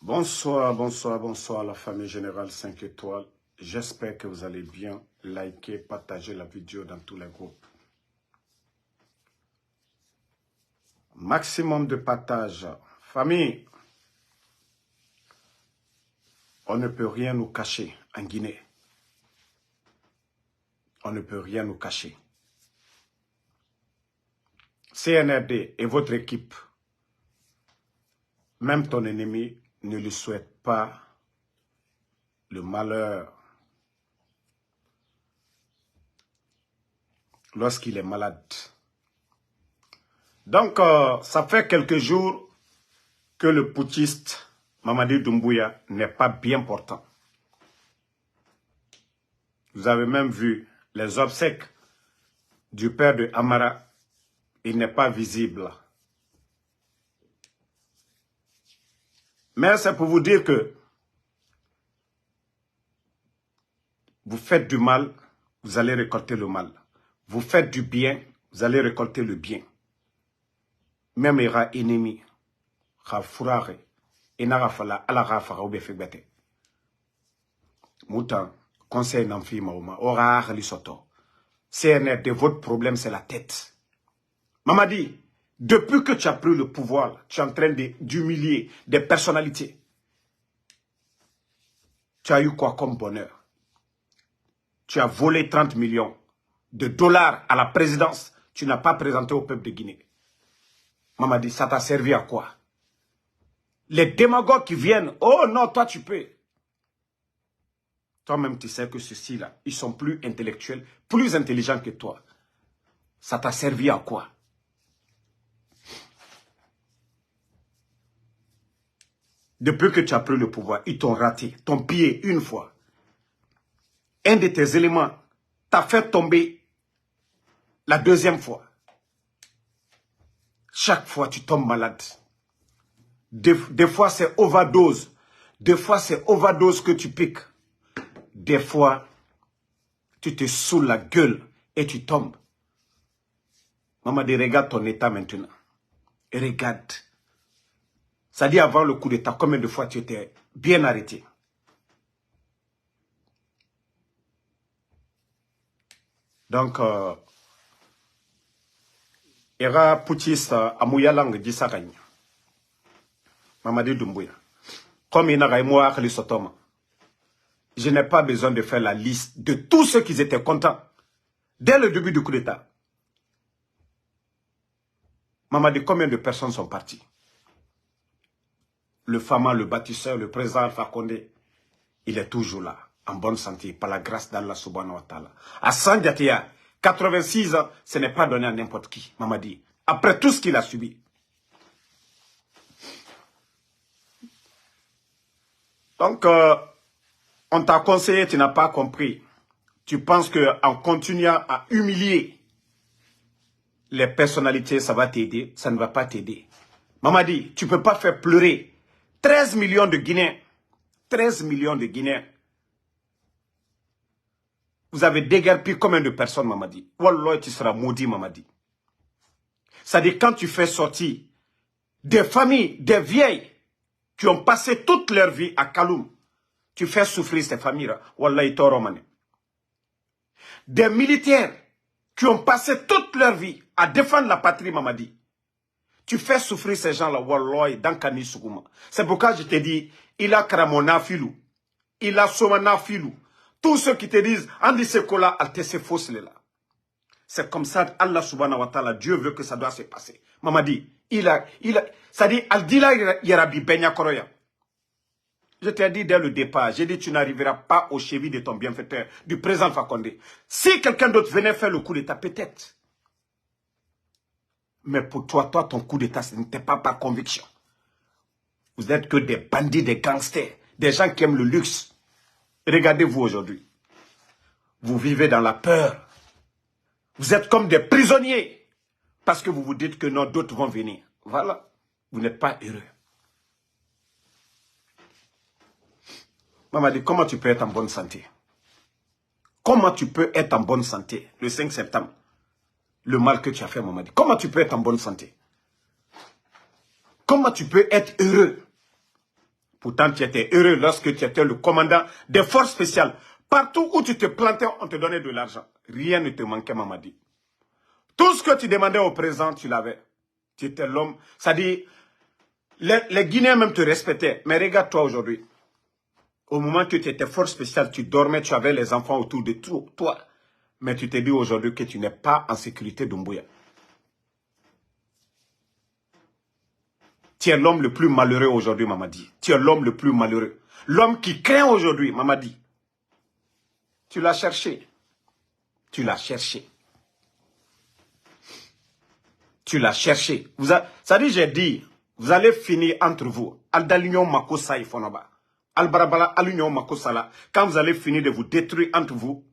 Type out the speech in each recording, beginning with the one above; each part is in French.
Bonsoir, bonsoir, bonsoir la famille Générale 5 étoiles. J'espère que vous allez bien. Likez, partagez la vidéo dans tous les groupes. Maximum de partage. Famille, on ne peut rien nous cacher en Guinée. On ne peut rien nous cacher. CNRD et votre équipe, même ton ennemi, ne lui souhaite pas le malheur lorsqu'il est malade. Donc, ça fait quelques jours que le putschiste Mamadi Doumbouya n'est pas bien portant. Vous avez même vu les obsèques du père de Amara. Il n'est pas visible. Mais c'est pour vous dire que vous faites du mal, vous allez récolter le mal. Vous faites du bien, vous allez récolter le bien. Même il y aura ennemi. Moutan, conseil n'enfi maoma. Ora ali soto. CNRD, votre problème c'est la tête. Mamadi, depuis que tu as pris le pouvoir, tu es en train d'humilier des personnalités. Tu as eu quoi comme bonheur? Tu as volé 30 millions de dollars à la présidence. Tu n'as pas présenté au peuple de Guinée. Mamadi, ça t'a servi à quoi? Les démagogues qui viennent, oh non, toi tu peux. Toi-même, tu sais que ceux-ci-là, ils sont plus intellectuels, plus intelligents que toi. Ça t'a servi à quoi? Depuis que tu as pris le pouvoir, ils t'ont raté, ton pied une fois. Un de tes éléments t'a fait tomber la deuxième fois. Chaque fois, tu tombes malade. Des fois, c'est overdose. Des fois, c'est overdose que tu piques. Des fois, tu te saoules la gueule et tu tombes. Maman dit, regarde ton état maintenant. Et regarde. Ça dit avant le coup d'état, combien de fois tu étais bien arrêté. Donc, il y aura putschiste à Mouyalang Dissagagne. Mamadi Doumbouya. Comme il n'a pas moi, je n'ai pas besoin de faire la liste de tous ceux qui étaient contents dès le début du coup d'état. Mamadi, combien de personnes sont parties? Le Fama, le bâtisseur, le président Alpha Condé, il est toujours là, en bonne santé, par la grâce d'Allah subhanahu wa ta'ala. À Sandiatia, 86 ans, ce n'est pas donné à n'importe qui, Mamadi. Après tout ce qu'il a subi. Donc, on t'a conseillé, tu n'as pas compris. Tu penses qu'en continuant à humilier les personnalités, ça va t'aider. Ça ne va pas t'aider. Mamadi, tu ne peux pas faire pleurer 13 millions de Guinéens. 13 millions de Guinéens. Vous avez déguerpi combien de personnes, Mamadi? Wallah, tu seras maudit, Mamadi. C'est-à-dire, quand tu fais sortir des familles, des vieilles, qui ont passé toute leur vie à Kaloum, tu fais souffrir ces familles-là. Wallah, ils t'auront mané. Des militaires qui ont passé toute leur vie à défendre la patrie, Mamadi. Tu fais souffrir ces gens-là, Wallah, dans Kani Soukouma. C'est pourquoi je te dis, il a Kramona Filou, il a Somana Filou. Tous ceux qui te disent, Andi Sekola, Alte se fausse là. C'est comme ça, Allah subhanahu wa ta'ala, Dieu veut que ça doit se passer. Mamadi, ça dit, Aldila Yarabi Benya Koroya. Je t'ai dit dès le départ, j'ai dit tu n'arriveras pas au chevilles de ton bienfaiteur, du président Fakonde. Si quelqu'un d'autre venait faire le coup d'état, peut-être. Mais pour toi, ton coup d'état, ce n'était pas par conviction. Vous n'êtes que des bandits, des gangsters, des gens qui aiment le luxe. Regardez-vous aujourd'hui. Vous vivez dans la peur. Vous êtes comme des prisonniers. Parce que vous vous dites que non, d'autres vont venir. Voilà. Vous n'êtes pas heureux. Mamadi, comment tu peux être en bonne santé? Comment tu peux être en bonne santé le 5 septembre? Le mal que tu as fait, Mamadi. Comment tu peux être en bonne santé? Comment tu peux être heureux? Pourtant, tu étais heureux lorsque tu étais le commandant des forces spéciales. Partout où tu te plantais, on te donnait de l'argent. Rien ne te manquait, Mamadi. Tout ce que tu demandais au président, tu l'avais. Tu étais l'homme. C'est-à-dire, les Guinéens même te respectaient. Mais regarde-toi aujourd'hui. Au moment que tu étais force spéciale, tu dormais, tu avais les enfants autour de toi. Mais tu t'es dit aujourd'hui que tu n'es pas en sécurité d'Umbuya. Tu es l'homme le plus malheureux aujourd'hui, Mamadi. Tu es l'homme le plus malheureux. L'homme qui craint aujourd'hui, Mamadi. Tu l'as cherché. Tu l'as cherché. Tu l'as cherché. Ça dit, j'ai dit, vous allez finir entre vous. Aldalunion Makosa Ifonaba. Albarabala Alunion Makosala. Quand vous allez finir de vous détruire entre vous,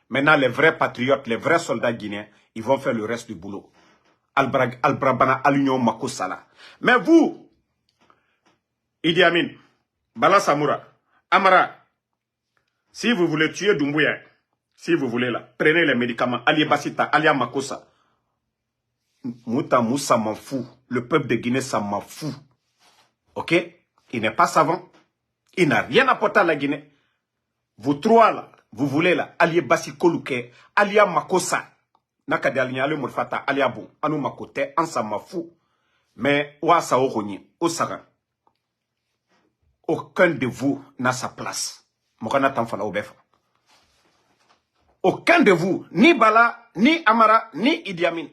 maintenant les vrais patriotes, les vrais soldats guinéens, ils vont faire le reste du boulot. Albrabana Alunion Makosala. Mais vous, Idi Amin, Bala Samoura, Amara, si vous voulez tuer Doumbouya, si vous voulez là, prenez les médicaments, Ali Basita, Ali Makosa. Mouta Moussa m'en fout. Le peuple de Guinée, ça m'en fout. Ok? Il n'est pas savant. Il n'a rien apporté à la Guinée. Vous trois là, vous voulez là, Ali Bassi Koluke, Ali Makosa. Nakade Aligna, Ali Murfata, Ali Abou, Anou Makote, on s'en m'en fout. Mais, Ouassa Oroni, Osara. Aucun de vous n'a sa place. Aucun de vous, ni Bala, ni Amara, ni Idi Amin.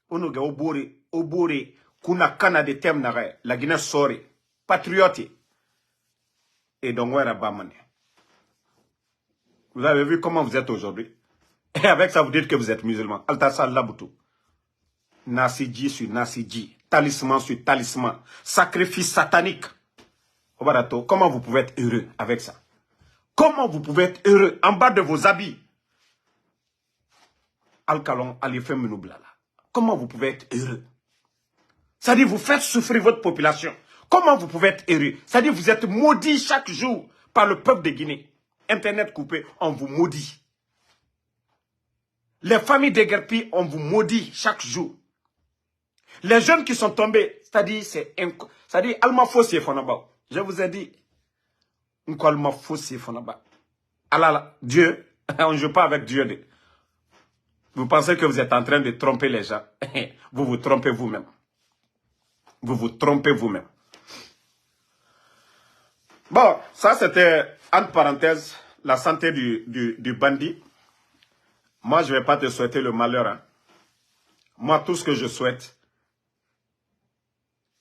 Onoga obore, kuna kana de tem nare, la Guinée sori, patriote. Et donc, vous avez vu comment vous êtes aujourd'hui. Et avec ça, vous dites que vous êtes musulman. Altassa Laboutou. Nasiji sur Nasiji. Talisman sur talisman. Sacrifice satanique. Obarato, comment vous pouvez être heureux avec ça? Comment vous pouvez être heureux en bas de vos habits? Alcalon, Alifem Menoublala. Comment vous pouvez être heureux? C'est-à-dire, vous faites souffrir votre population. Comment vous pouvez être heureux? C'est-à-dire, vous êtes maudits chaque jour par le peuple de Guinée. Internet coupé, on vous maudit. Les familles déguerpies, on vous maudit chaque jour. Les jeunes qui sont tombés, c'est-à-dire, c'est-à-dire, Alma Fossi Fonaba. Je vous ai dit, Alma Fossi Fonaba. Allah, Dieu, on ne joue pas avec Dieu. Vous pensez que vous êtes en train de tromper les gens. Vous vous trompez vous-même. Vous vous trompez vous-même. Bon, ça c'était, entre parenthèses, la santé du bandit. Moi, je ne vais pas te souhaiter le malheur. Hein. Moi, tout ce que je souhaite,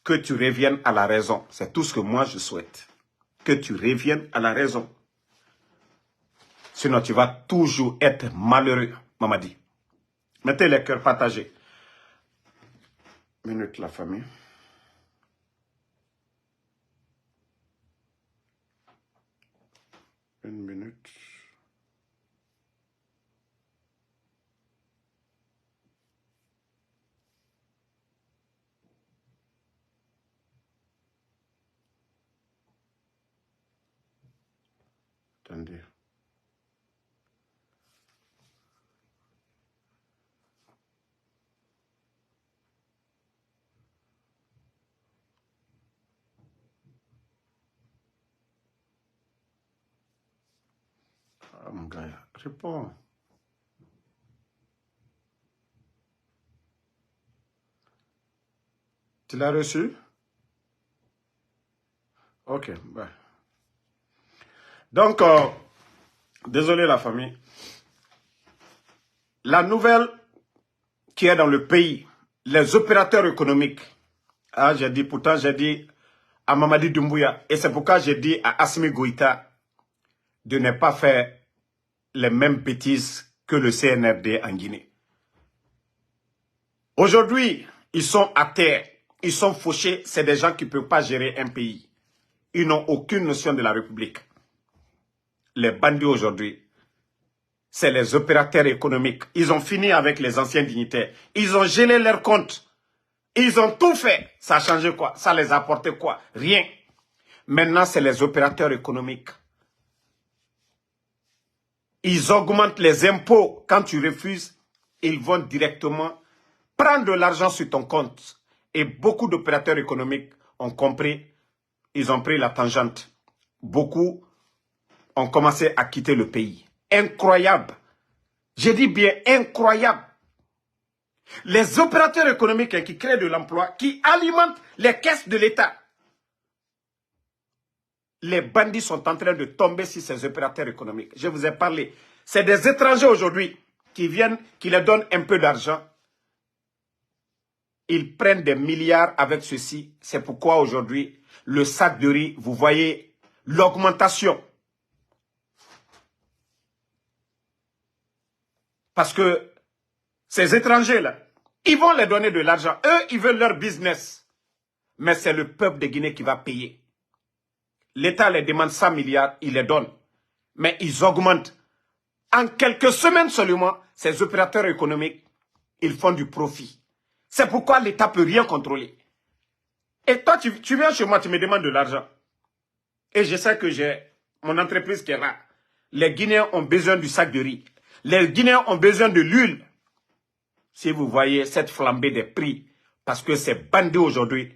que tu reviennes à la raison. C'est tout ce que moi je souhaite. Que tu reviennes à la raison. Sinon, tu vas toujours être malheureux, Mamadi. Mettez les cœurs partagés. Minute, la famille. Une minute. Attendez. Ah, mon gars, réponds. Tu l'as reçu? Ok, bah. Donc, désolé la famille. La nouvelle qui est dans le pays, les opérateurs économiques, ah, j'ai dit, pourtant j'ai dit à Mamadi Doumbouya, et c'est pourquoi j'ai dit à Assimi Goïta de ne pas faire les mêmes bêtises que le CNRD en Guinée. Aujourd'hui, ils sont à terre, ils sont fauchés, c'est des gens qui ne peuvent pas gérer un pays. Ils n'ont aucune notion de la République. Les bandits aujourd'hui, c'est les opérateurs économiques. Ils ont fini avec les anciens dignitaires. Ils ont gelé leurs comptes. Ils ont tout fait. Ça a changé quoi? Ça les a apporté quoi? Rien. Maintenant, c'est les opérateurs économiques. Ils augmentent les impôts. Quand tu refuses, ils vont directement prendre de l'argent sur ton compte. Et beaucoup d'opérateurs économiques ont compris ils ont pris la tangente. Beaucoup ont commencé à quitter le pays. Incroyable. J'ai dit bien incroyable. Les opérateurs économiques qui créent de l'emploi, qui alimentent les caisses de l'État. Les bandits sont en train de tomber sur ces opérateurs économiques. Je vous ai parlé. C'est des étrangers aujourd'hui qui viennent, qui leur donnent un peu d'argent. Ils prennent des milliards avec ceci. C'est pourquoi aujourd'hui, le sac de riz, vous voyez l'augmentation. Parce que ces étrangers-là, ils vont leur donner de l'argent. Eux, ils veulent leur business. Mais c'est le peuple de Guinée qui va payer. L'État les demande 100 milliards, il les donne. Mais ils augmentent. En quelques semaines seulement, ces opérateurs économiques, ils font du profit. C'est pourquoi l'État ne peut rien contrôler. Et toi, tu viens chez moi, tu me demandes de l'argent. Et je sais que j'ai mon entreprise qui est là. Les Guinéens ont besoin du sac de riz. Les Guinéens ont besoin de l'huile. Si vous voyez cette flambée des prix, parce que ces bandits aujourd'hui,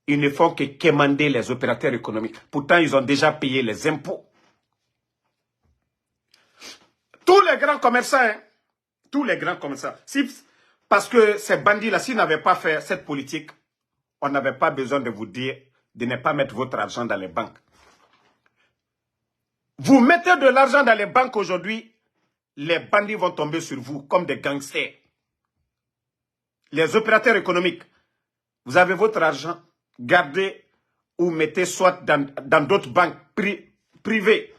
ils ne font que quémander les opérateurs économiques. Pourtant, ils ont déjà payé les impôts. Tous les grands commerçants, hein, tous les grands commerçants. Parce que ces bandits-là, s'ils n'avaient pas fait cette politique, on n'avait pas besoin de vous dire de ne pas mettre votre argent dans les banques. Vous mettez de l'argent dans les banques aujourd'hui, les bandits vont tomber sur vous comme des gangsters. Les opérateurs économiques, vous avez votre argent, gardez ou mettez soit dans d'autres banques privées.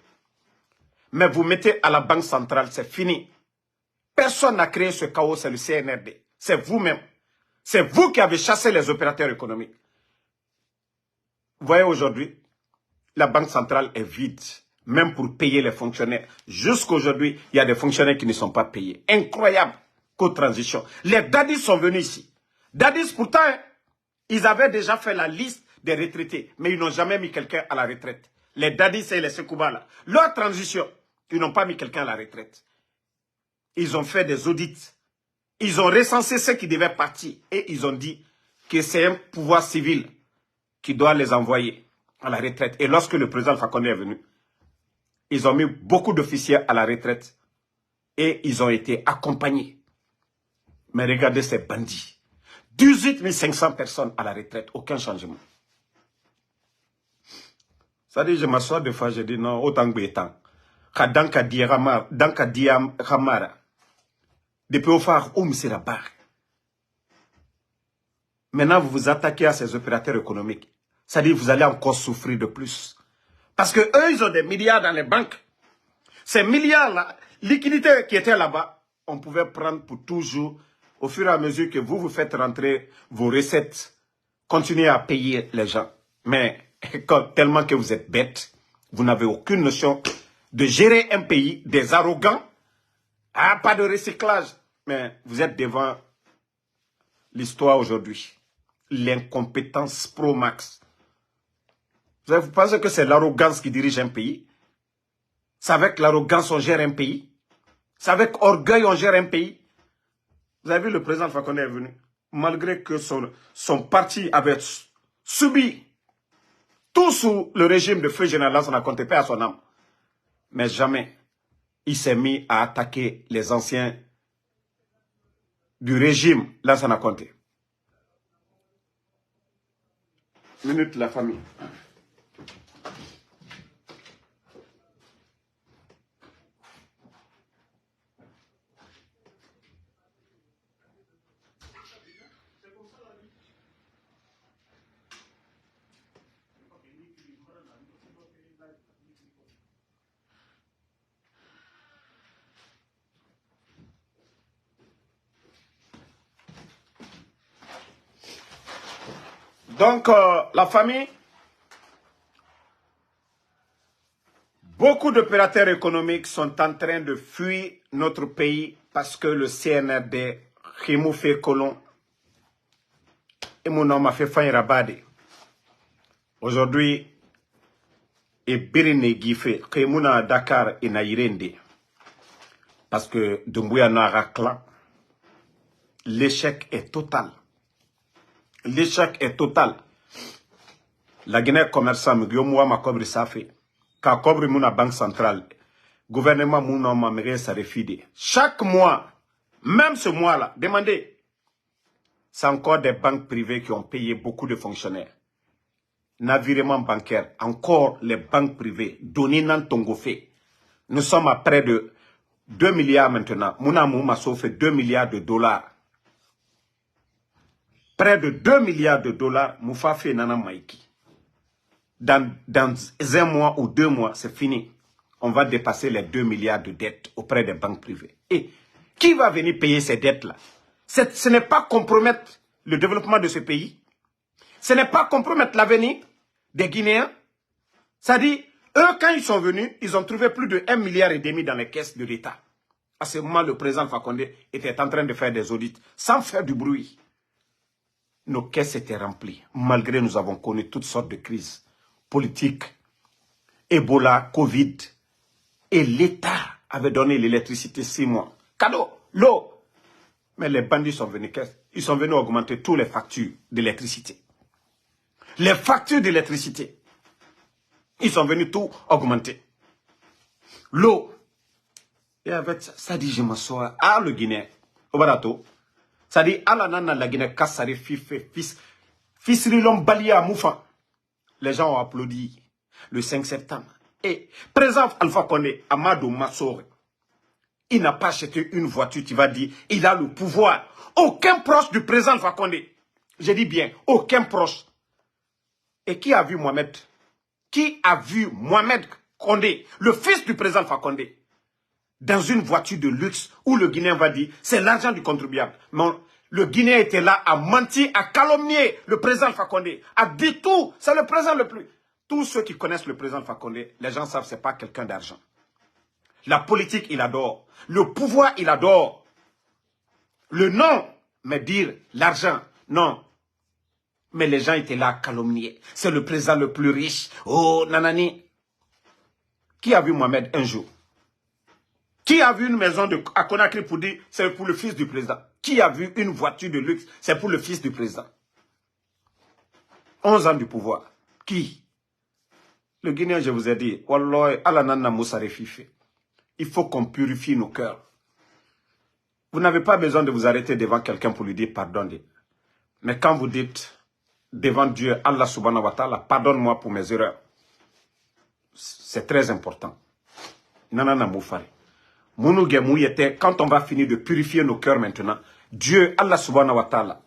Mais vous mettez à la banque centrale, c'est fini. Personne n'a créé ce chaos, c'est le CNRD. C'est vous-même. C'est vous qui avez chassé les opérateurs économiques. Vous voyez aujourd'hui, la banque centrale est vide. Même pour payer les fonctionnaires. Jusqu'aujourd'hui, il y a des fonctionnaires qui ne sont pas payés. Incroyable. Co-transition. Les dadis sont venus ici. Dadis, pourtant, ils avaient déjà fait la liste des retraités. Mais ils n'ont jamais mis quelqu'un à la retraite. Les dadis et les Sekouba, là. Leur transition, ils n'ont pas mis quelqu'un à la retraite. Ils ont fait des audits. Ils ont recensé ceux qui devaient partir. Et ils ont dit que c'est un pouvoir civil qui doit les envoyer à la retraite. Et lorsque le président Fakonde est venu, ils ont mis beaucoup d'officiers à la retraite. Et ils ont été accompagnés. Mais regardez ces bandits. 18 500 personnes à la retraite. Aucun changement. Ça dit, je m'assois des fois, je dis non, autant que temps. Danka diamara. Depuis au phare, c'est la barre. Maintenant, vous vous attaquez à ces opérateurs économiques. Ça dit, vous allez encore souffrir de plus. Parce que eux, ils ont des milliards dans les banques. Ces milliards-là, liquidités qui étaient là-bas, on pouvait prendre pour toujours, au fur et à mesure que vous faites rentrer vos recettes, continuez à payer les gens. Mais tellement que vous êtes bêtes, vous n'avez aucune notion de gérer un pays, des arrogants. Ah, pas de recyclage. Mais vous êtes devant l'histoire aujourd'hui. L'incompétence pro-max. Vous pensez que c'est l'arrogance qui dirige un pays? C'est avec l'arrogance on gère un pays? C'est avec orgueil on gère un pays? Vous avez vu, le président Fakonde est venu. Malgré que son parti avait subi tout sous le régime de feu général Lansana Conté, paix à son âme. Mais jamais il s'est mis à attaquer les anciens du régime Lansana Conté. Minute la famille. Donc, la famille, beaucoup d'opérateurs économiques sont en train de fuir notre pays parce que le CNRD, Khimou fait colon, et mon nom a fait faillir Rabade. Aujourd'hui, et Birine Gifé, Khimouna Dakar et Naïrende, parce que Doumbouya Narakla, l'échec est total. L'échec est total. La Guinée commerçant, ma cobre ça fait. Quand cobre mon banque centrale, gouvernement mon nom m'a ça refide. Chaque mois, même ce mois-là, demandez. C'est encore des banques privées qui ont payé beaucoup de fonctionnaires. Navirement bancaire, encore les banques privées, données dans Tongo fait. Nous sommes à près de 2 milliards maintenant. Mouna m'a fait 2 milliards de dollars. Près de 2 milliards de dollars, Moufa fait Nana Maïki. Dans un mois ou 2 mois, c'est fini. On va dépasser les 2 milliards de dettes auprès des banques privées. Et qui va venir payer ces dettes-là? Ce n'est pas compromettre le développement de ce pays. Ce n'est pas compromettre l'avenir des Guinéens. Ça dit, eux, quand ils sont venus, ils ont trouvé plus de 1,5 milliard dans les caisses de l'État. À ce moment, le président Fakonde était en train de faire des audits sans faire du bruit. Nos caisses étaient remplies, malgré nous avons connu toutes sortes de crises politiques, Ebola, Covid. Et l'État avait donné l'électricité 6 mois. Cadeau, l'eau. Mais les bandits sont venus, ils sont venus augmenter toutes les factures d'électricité. Les factures d'électricité. Ils sont venus tout augmenter. L'eau. Et avec ça, ça dit, je m'assois. Ah, le Guinée. Au barato. Ça dit, ah la nana, la Guinée, Kassari, fils Rilom Balia Moufa. Les gens ont applaudi le 5 septembre. Et président Alpha Condé, Amadou Massoré, il n'a pas acheté une voiture, tu vas dire, il a le pouvoir. Aucun proche du président Alpha Condé. Je dis bien, aucun proche. Et qui a vu Mohamed? Qui a vu Mohamed Condé, le fils du président Alpha Condé, dans une voiture de luxe où le Guinéen va dire, c'est l'argent du contribuable. Mais le Guinéen était là à mentir, à calomnier le président Alpha Condé, à dire tout. C'est le président le plus. Tous ceux qui connaissent le président Alpha Condé, les gens savent que ce n'est pas quelqu'un d'argent. La politique, il adore. Le pouvoir, il adore. Le nom, mais dire l'argent, non. Mais les gens étaient là à calomnier. C'est le président le plus riche. Oh, nanani. Qui a vu Mohamed un jour? Qui a vu une maison à Conakry pour dire c'est pour le fils du président? Qui a vu une voiture de luxe? C'est pour le fils du président. 11 ans du pouvoir. Qui? Le Guinéen, je vous ai dit, Wallah, Alanana Moussare Fife. Il faut qu'on purifie nos cœurs. Vous n'avez pas besoin de vous arrêter devant quelqu'un pour lui dire pardon. Mais quand vous dites devant Dieu, Allah subhanahu wa ta'ala, pardonne-moi pour mes erreurs. C'est très important. Nanana Moufare. Quand on va finir de purifier nos cœurs maintenant, Dieu, Allah subhanahu wa ta'ala,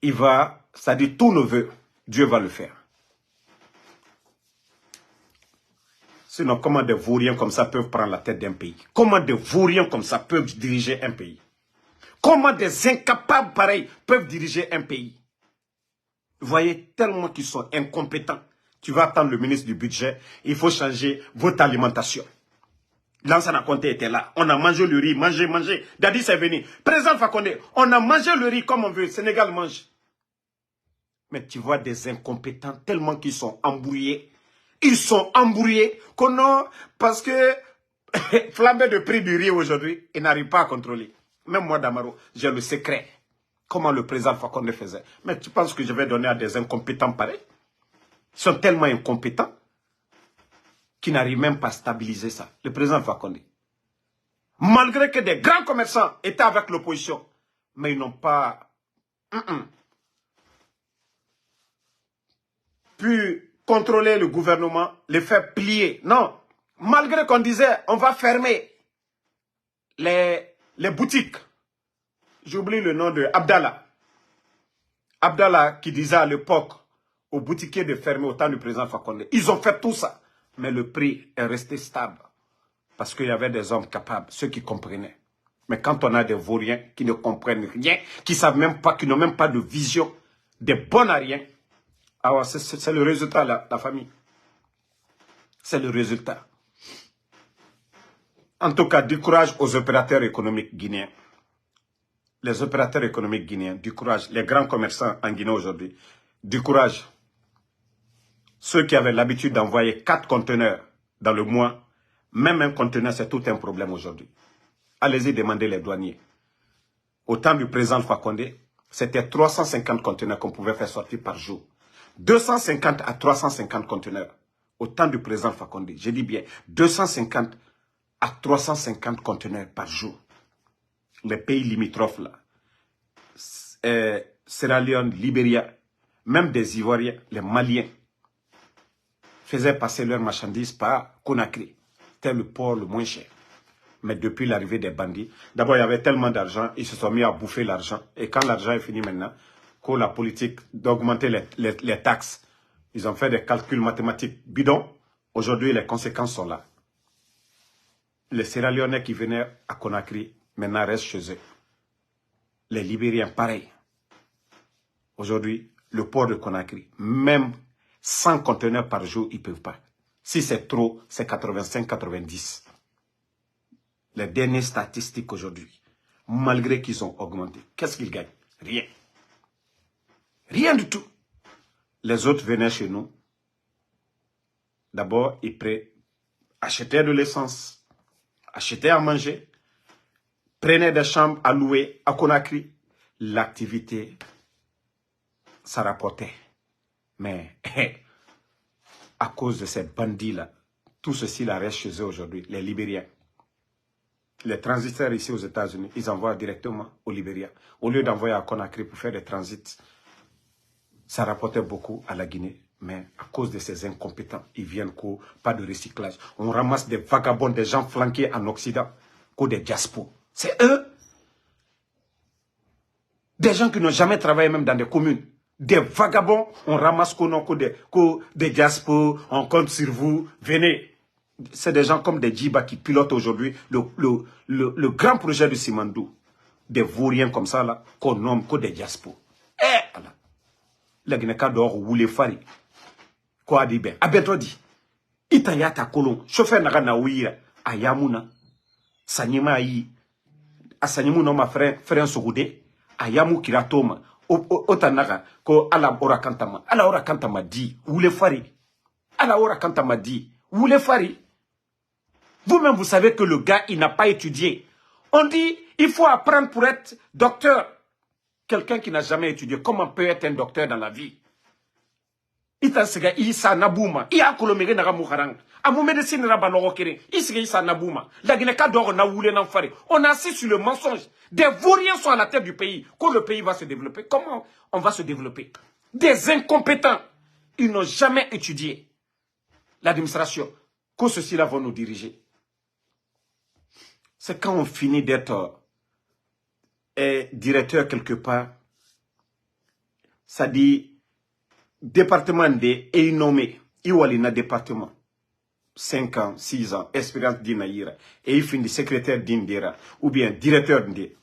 il va, ça dit tous nos vœux, Dieu va le faire. Sinon, comment des vauriens comme ça peuvent prendre la tête d'un pays? Comment des vauriens comme ça peuvent diriger un pays? Comment des incapables pareils peuvent diriger un pays? Vous voyez, tellement qu'ils sont incompétents. Tu vas attendre le ministre du budget, il faut changer votre alimentation. Lansana Conté était là, on a mangé le riz, mangé. Dadi c'est venu. Président Fakonde, on a mangé le riz comme on veut, Sénégal mange. Mais tu vois des incompétents tellement qu'ils sont embrouillés. Ils sont embrouillés qu'on a, parce que flambé de prix du riz aujourd'hui, ils n'arrivent pas à contrôler. Même moi, Damaro, j'ai le secret. Comment le président Fakonde faisait. Mais tu penses que je vais donner à des incompétents pareils? Ils sont tellement incompétents qu'ils n'arrivent même pas à stabiliser ça. Le président Fakonde. Malgré que des grands commerçants étaient avec l'opposition, mais ils n'ont pas pu contrôler le gouvernement, les faire plier. Non. Malgré qu'on disait, on va fermer les boutiques. J'oublie le nom de Abdallah. Abdallah qui disait à l'époque aux boutiquiers de fermer au temps du président Fakonde. Ils ont fait tout ça. Mais le prix est resté stable. Parce qu'il y avait des hommes capables, ceux qui comprenaient. Mais quand on a des vauriens qui ne comprennent rien, qui savent même pas, qui n'ont même pas de vision, des bons à rien, alors c'est le résultat, la famille. C'est le résultat. En tout cas, du courage aux opérateurs économiques guinéens. Les opérateurs économiques guinéens, du courage. Les grands commerçants en Guinée aujourd'hui, du courage. Ceux qui avaient l'habitude d'envoyer 4 conteneurs dans le mois, même un conteneur, c'est tout un problème aujourd'hui. Allez-y demander les douaniers. Au temps du président Fakonde, C'était 350 conteneurs qu'on pouvait faire sortir par jour. 250 à 350 conteneurs. Au temps du président Fakonde. Je dis bien, 250 à 350 conteneurs par jour. Les pays limitrophes là. Sierra Leone, Libéria, même des Ivoiriens, les Maliens, faisaient passer leurs marchandises par Conakry. C'était le port le moins cher. Mais depuis l'arrivée des bandits, d'abord il y avait tellement d'argent, ils se sont mis à bouffer l'argent. Et quand l'argent est fini maintenant, que la politique d'augmenter les taxes, ils ont fait des calculs mathématiques bidons. Aujourd'hui, les conséquences sont là. Les Sierra Leonais qui venaient à Conakry, maintenant restent chez eux. Les Libériens, pareil. Aujourd'hui, le port de Conakry, même 100 conteneurs par jour, ils ne peuvent pas. Si c'est trop, c'est 85-90. Les dernières statistiques aujourd'hui, malgré qu'ils ont augmenté, qu'est-ce qu'ils gagnent? Rien. Rien du tout. Les autres venaient chez nous. D'abord, ils achetaient de l'essence, achetaient à manger, prenaient des chambres à louer à Conakry. L'activité, ça rapportait. Mais à cause de ces bandits-là, tout ceci là reste chez eux aujourd'hui, les Libériens. Les transitaires ici aux États-Unis, ils envoient directement au Libéria. Au lieu d'envoyer à Conakry pour faire des transits, ça rapportait beaucoup à la Guinée. Mais à cause de ces incompétents, ils viennent pas de recyclage. On ramasse des vagabonds, des gens flanqués en Occident, des diaspos. C'est eux. Des gens qui n'ont jamais travaillé même dans des communes. Des vagabonds, on ramasse des diaspos, on compte sur vous, venez. C'est des gens comme des djibas qui pilotent aujourd'hui le grand projet de Simandou. Des vauriens comme ça, là, qu'on nomme des diaspos. La Guinée d'or ou les fari. Quoi dit bien? Abeto dit. Itayata kolon. Chauffeur naga na ouira. Ayamuna. Sanyima yi. Asanyimu no ma frère Sogoudé. Ayamu kiratoma. Otanaga. Ko ala ora kantama. Ala ora kantama dit. Ou les fari. Ala ora kantama dit. Ou les fari. Vous-même, vous savez que le gars, il n'a pas étudié. On dit, il faut apprendre pour être docteur. Quelqu'un qui n'a jamais étudié, comment peut être un docteur dans la vie? Itansega isa nabouma, iya kolomere naga mouharang. Amou médecine raba norokere, isega isa nabouma. La Guinée-Ca d'or na woulé nan fare. On assiste sur le mensonge. Des vauriens sont à la tête du pays. Quand le pays va se développer, comment on va se développer? Des incompétents. Ils n'ont jamais étudié l'administration. Que ceux-ci-là vont nous diriger. C'est quand on finit d'être directeur quelque part, ça dit département de et nommé, Iwalina département, 5 ans, 6 ans, expérience d'Inaïra, et il finit secrétaire d'Indira, ou bien directeur d'Indira,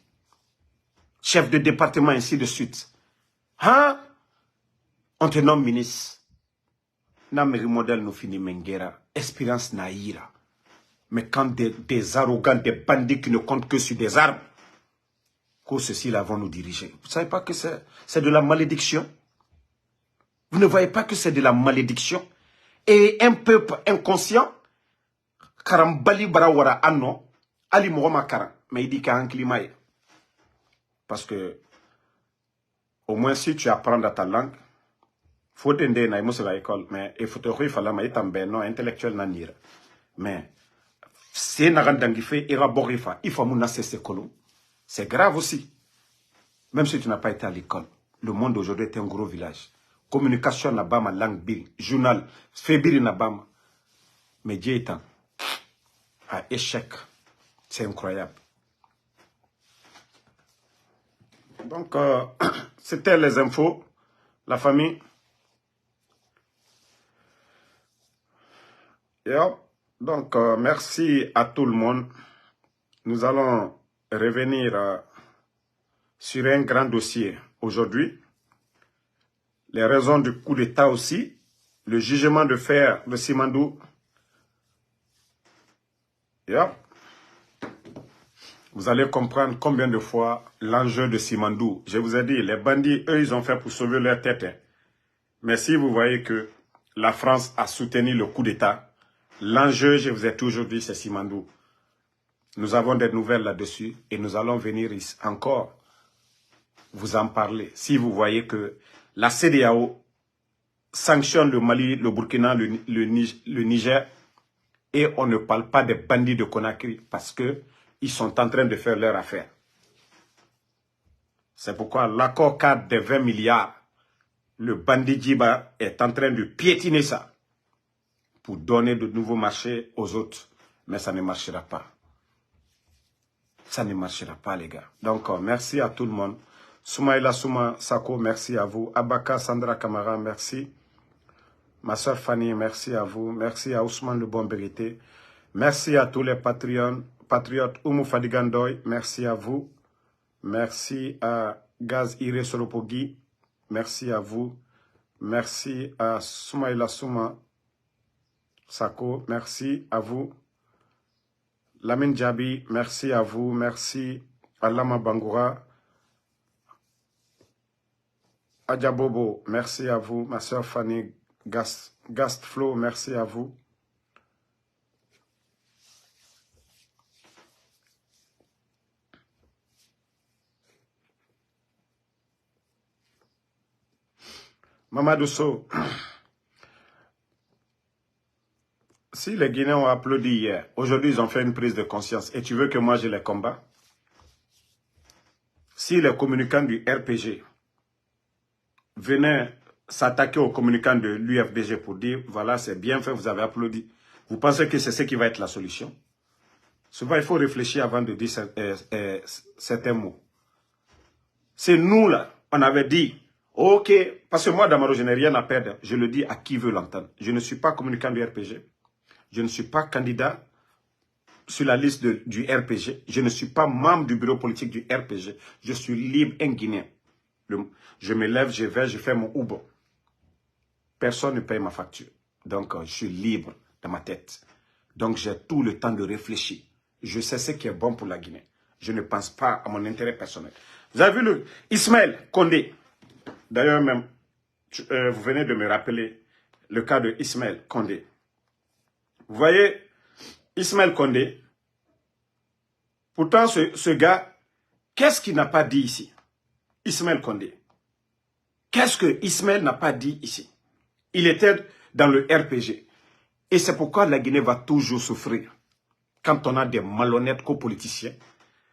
chef de département, ainsi de suite. Hein? On te nomme ministre. Nameri modèle nous finit Menguera, expérience Naïra. Mais quand des arrogants, des bandits qui ne comptent que sur des armes, que ceux-ci-là vont nous diriger. Vous ne savez pas que c'est de la malédiction? Vous ne voyez pas que c'est de la malédiction? Et un peuple inconscient, Karambali Barawara Anno, Ali Mouroma Karan, mais il dit qu'il y a un climat. Parce que, au moins si tu apprends dans ta langue, il faut t'aider à l'école, mais il faut te faire non intellectuel nanir. Mais, c'est Narandangife, Iraborifa, il faut mon cesser colon. C'est grave aussi. Même si tu n'as pas été à l'école. Le monde aujourd'hui est un gros village. Communication Nabama, langue bil, journal, fébrile Nabama. Mais Dieu étant à échec. C'est incroyable. Donc, c'était les infos. La famille. Yeah. Donc, merci à tout le monde. Nous allons revenir sur un grand dossier aujourd'hui. Les raisons du coup d'État aussi. Le jugement de fer de Simandou. Yeah. Vous allez comprendre combien de fois l'enjeu de Simandou. Je vous ai dit, les bandits, eux, ils ont fait pour sauver leur tête. Hein. Mais si vous voyez que la France a soutenu le coup d'État, l'enjeu, je vous ai toujours dit, c'est Simandou. Nous avons des nouvelles là-dessus et nous allons venir encore vous en parler. Si vous voyez que la CEDEAO sanctionne le Mali, le Burkina, le Niger, et on ne parle pas des bandits de Conakry parce qu'ils sont en train de faire leur affaire. C'est pourquoi l'accord cadre des 20 milliards, le bandit Djiba est en train de piétiner ça pour donner de nouveaux marchés aux autres. Mais ça ne marchera pas. Ça ne marchera pas, les gars. Donc, merci à tout le monde. Soumaïla Souma Sako, merci à vous. Abaka Sandra Kamara, merci. Ma soeur Fanny, merci à vous. Merci à Ousmane Le Bon Vérité. Merci à tous les patriotes. Oumou Fadigandoy, merci à vous. Merci à Gaz Ire Solopogi. Merci à vous. Merci à Soumaïla Souma Sako. Merci à vous. Lamine Djabi, merci à vous. Merci à Lama Bangoura. Adjabobo, merci à vous. Ma soeur Fanny Gastflo, merci à vous. Mamadou Sow, si les Guinéens ont applaudi hier, aujourd'hui ils ont fait une prise de conscience et tu veux que moi je les combats? Si les communicants du RPG venaient s'attaquer aux communicants de l'UFDG pour dire voilà c'est bien fait, vous avez applaudi, vous pensez que c'est ce qui va être la solution? Souvent il faut réfléchir avant de dire certains mots. C'est nous là, on avait dit ok, parce que moi Damaro je n'ai rien à perdre, je le dis à qui veut l'entendre. Je ne suis pas communicant du RPG. Je ne suis pas candidat sur la liste du RPG. Je ne suis pas membre du bureau politique du RPG. Je suis libre, un Guinéen. Je me lève, je vais, je fais mon Uber. Personne ne paye ma facture. Donc, je suis libre dans ma tête. Donc, j'ai tout le temps de réfléchir. Je sais ce qui est bon pour la Guinée. Je ne pense pas à mon intérêt personnel. Vous avez vu Ismaël Condé. D'ailleurs, même, vous venez de me rappeler le cas de Ismaël Condé. Vous voyez, Ismaël Condé, pourtant ce gars, qu'est-ce qu'il n'a pas dit ici? Ismaël Condé. Qu'est-ce que Ismaël n'a pas dit ici? Il était dans le RPG. Et c'est pourquoi la Guinée va toujours souffrir. Quand on a des malhonnêtes copoliticiens,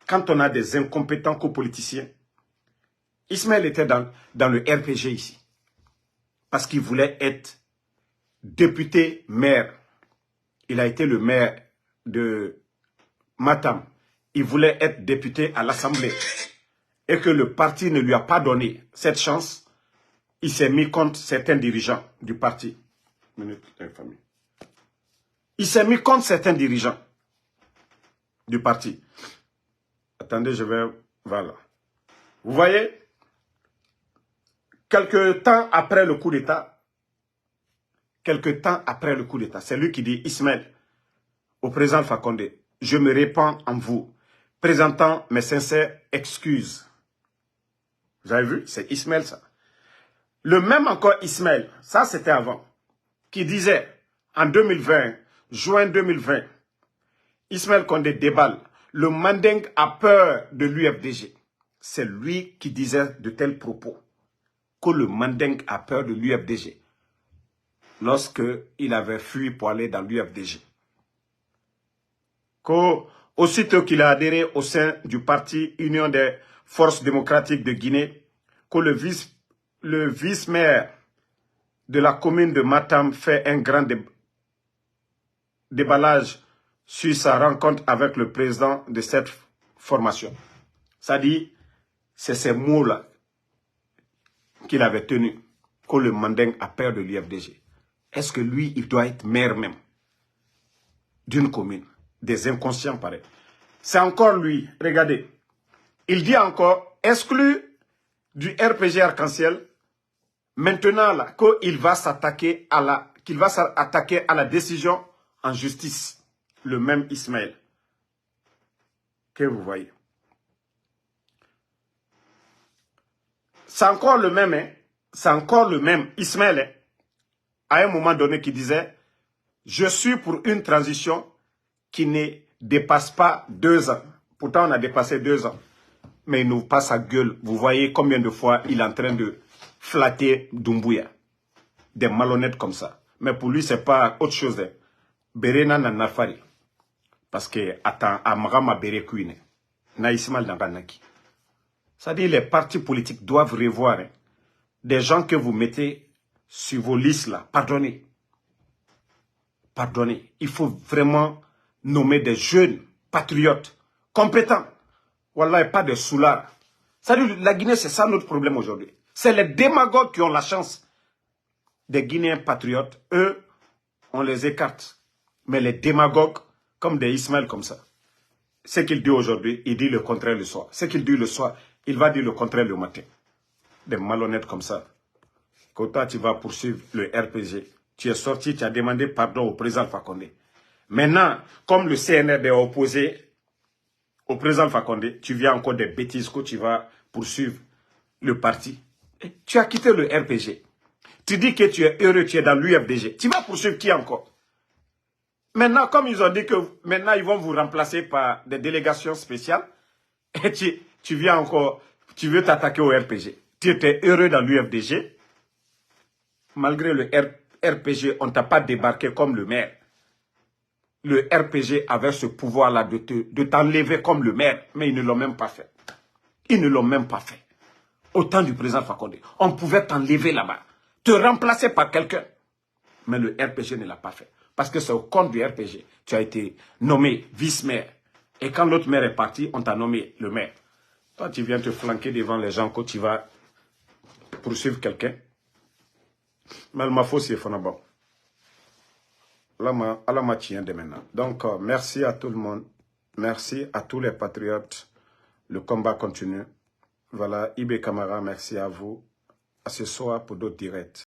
quand on a des incompétents copoliticiens. Ismaël était dans le RPG ici. Parce qu'il voulait être député maire. Il a été le maire de Matam. Il voulait être député à l'Assemblée. Et que le parti ne lui a pas donné cette chance. Il s'est mis contre certains dirigeants du parti. Il s'est mis contre certains dirigeants du parti. Attendez, je vais... Voilà. Vous voyez, quelques temps après le coup d'État, c'est lui qui dit, Ismaël, au président Alpha Condé, je me répands en vous, présentant mes sincères excuses. Vous avez vu, c'est Ismaël ça. Le même encore Ismaël, ça c'était avant, qui disait, en 2020, juin 2020, Ismaël Condé déballe, le Manding a peur de l'UFDG. C'est lui qui disait de tels propos, que le Manding a peur de l'UFDG. Lorsqu'il avait fui pour aller dans l'UFDG. Aussitôt qu'il a adhéré au sein du parti Union des Forces démocratiques de Guinée, que le vice-maire de la commune de Matam fait un grand déballage sur sa rencontre avec le président de cette formation. Ça dit, c'est ces mots-là qu'il avait tenus, que le Manding a peur de l'UFDG. Est-ce que lui, il doit être maire même d'une commune? Des inconscients pareils. C'est encore lui, regardez. Il dit encore, exclu du RPG Arc-en-Ciel, maintenant là, qu'il va s'attaquer à la décision en justice. Le même Ismaël. Que vous voyez. C'est encore le même, hein? C'est encore le même Ismaël, hein? À un moment donné qui disait, je suis pour une transition qui ne dépasse pas 2 ans. Pourtant, on a dépassé 2 ans. mais il n'ouvre pas sa gueule. Vous voyez combien de fois il est en train de flatter Doumbouya. Des malhonnêtes comme ça. Mais pour lui, c'est pas autre chose. Berena Nanafari. Parce que, attends, Amrama Berekuine. Naïsmal Nanganaki. C'est-à-dire, les partis politiques doivent revoir des gens que vous mettez sur vos listes là. Pardonnez. Pardonnez. Il faut vraiment nommer des jeunes patriotes compétents. Wallah, pas de soulards. C'est-à-dire, la Guinée, c'est ça notre problème aujourd'hui. C'est les démagogues qui ont la chance. Des Guinéens patriotes, eux, on les écarte. Mais les démagogues, comme des Ismaël comme ça, ce qu'il dit aujourd'hui, il dit le contraire le soir. Ce qu'il dit le soir, il va dire le contraire le matin. Des malhonnêtes comme ça. Quand toi, tu vas poursuivre le RPG, tu es sorti, tu as demandé pardon au président Alpha Condé. Maintenant, comme le CNRD est opposé au président Alpha Condé, tu viens encore des bêtises que tu vas poursuivre le parti. Et tu as quitté le RPG. Tu dis que tu es heureux, tu es dans l'UFDG. Tu vas poursuivre qui encore? Maintenant, comme ils ont dit que maintenant ils vont vous remplacer par des délégations spéciales, et tu viens encore, tu veux t'attaquer au RPG. Tu étais heureux dans l'UFDG. Malgré le RPG, on ne t'a pas débarqué comme le maire. Le RPG avait ce pouvoir-là de t'enlever comme le maire, mais ils ne l'ont même pas fait. Ils ne l'ont même pas fait. Au temps du président Fakonde, on pouvait t'enlever là-bas, te remplacer par quelqu'un. Mais le RPG ne l'a pas fait. Parce que c'est au compte du RPG. Tu as été nommé vice-maire. Et quand l'autre maire est parti, on t'a nommé le maire. Toi, tu viens te flanquer devant les gens quand tu vas poursuivre quelqu'un. Mais ma fausse est bon. Là, ma tient de maintenant. Donc, merci à tout le monde. Merci à tous les patriotes. Le combat continue. Voilà, Ibé Camara, merci à vous. À ce soir pour d'autres directs.